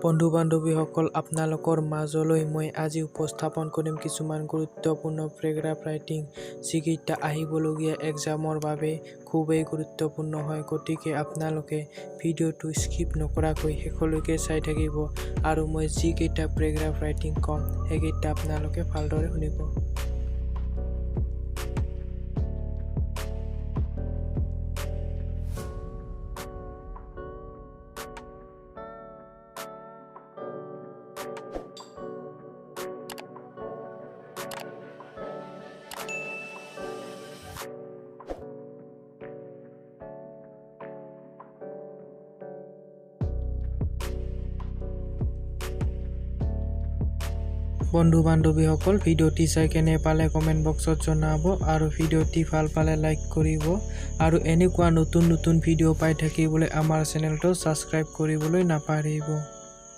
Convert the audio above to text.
বন্ধু বান্ধৱীসকল আপোনালোকৰ মাজলৈ মই আজি উপস্থাপন কৰিম কিছুমান গুৰুত্বপূৰ্ণ পেৰাগ্ৰাফ ৰাইটিং যিকেইটা আহিবলগীয়া এক্সামৰ বাবে খুবেই গুৰুত্বপূৰ্ণ হয়। গতিকে আপোনালোকে ভিডিঅ'টো স্কিপ নকৰাকৈ শেষলৈকে চাই থাকিব আৰু মই যিকেইটা পেৰাগ্ৰাফ ৰাইটিং ক'ম সেইকেইটা আপোনালোকে ভালদৰে শুনিব। বন্ধু বান্ধৱীসকল ভিডিঅ'টি চাই কেনে পালে কমেণ্ট বক্সত জনাব আৰু ভিডিঅ'টি ভাল পালে লাইক কৰিব আৰু এনেকুৱা নতুন ভিডিঅ' পাই থাকিবলৈ আমাৰ চেনেলটো ছাবস্ক্ৰাইব কৰিবলৈ নাপাহৰিব।